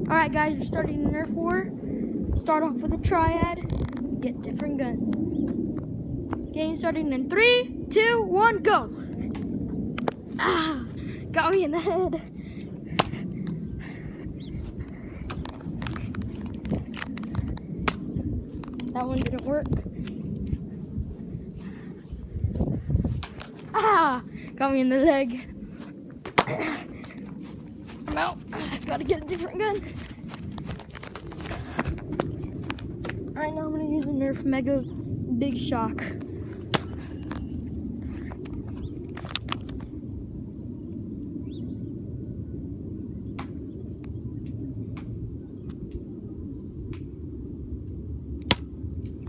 Alright guys, we're starting Nerf War. Start off with a triad, get different guns. Game starting in 3, 2, 1, go! Ah, got me in the head. That one didn't work. Ah, got me in the leg. I'm out. Gotta get a different gun. Alright, now I'm gonna use a Nerf Mega Big Shock.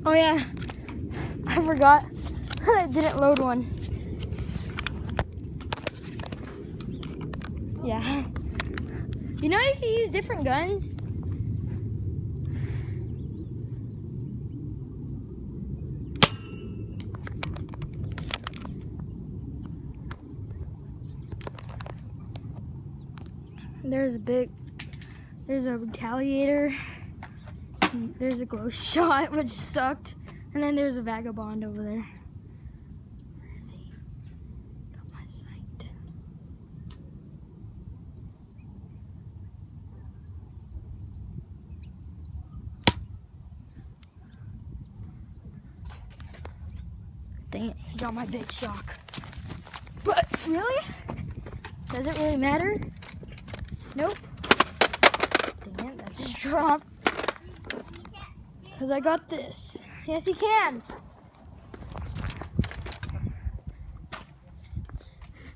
Oh yeah, I forgot. I didn't load one. Yeah. You know you can use different guns? There's a retaliator. There's a glow shot, which sucked. And then there's a vagabond over there. Where is he? Got my sight. Dang it, he got my big shock. But really? Does it really matter? Nope. Dang it, that just dropped. Because I got this. Yes, he can.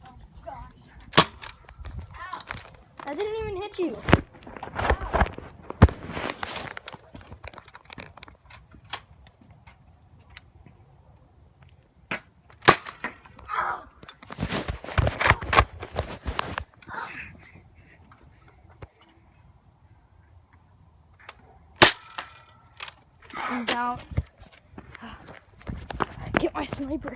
Oh, gosh. Ow. I didn't even hit you. Ow. He's out. Get my sniper.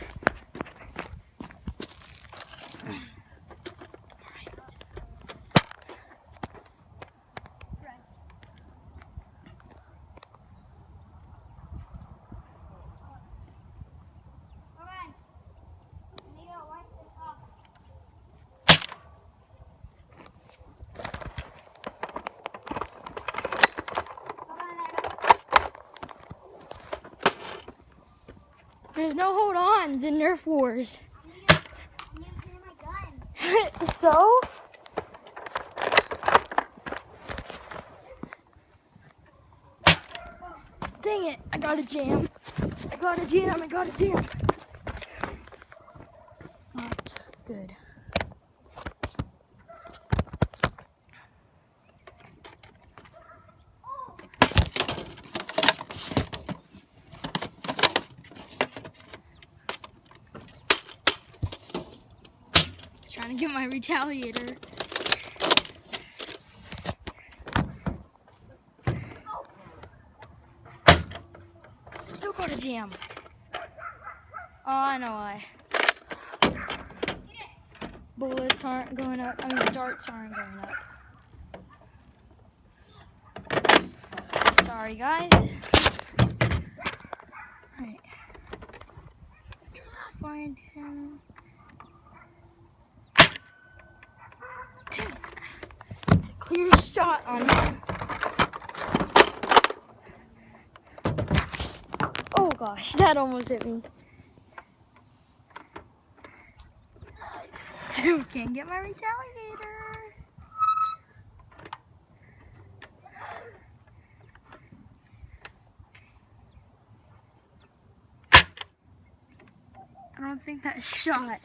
There's no hold-ons in Nerf Wars. I'm gonna clear my gun. So? Dang it, I got a jam. I got a jam. Not good. Trying to get my retaliator. Still got a jam. Oh, I know why. Bullets aren't going up. I mean, darts aren't going up. Sorry, guys. Alright. Find him. Clear shot on him. Oh gosh, that almost hit me. Still can't get my retaliator. I don't think that shot.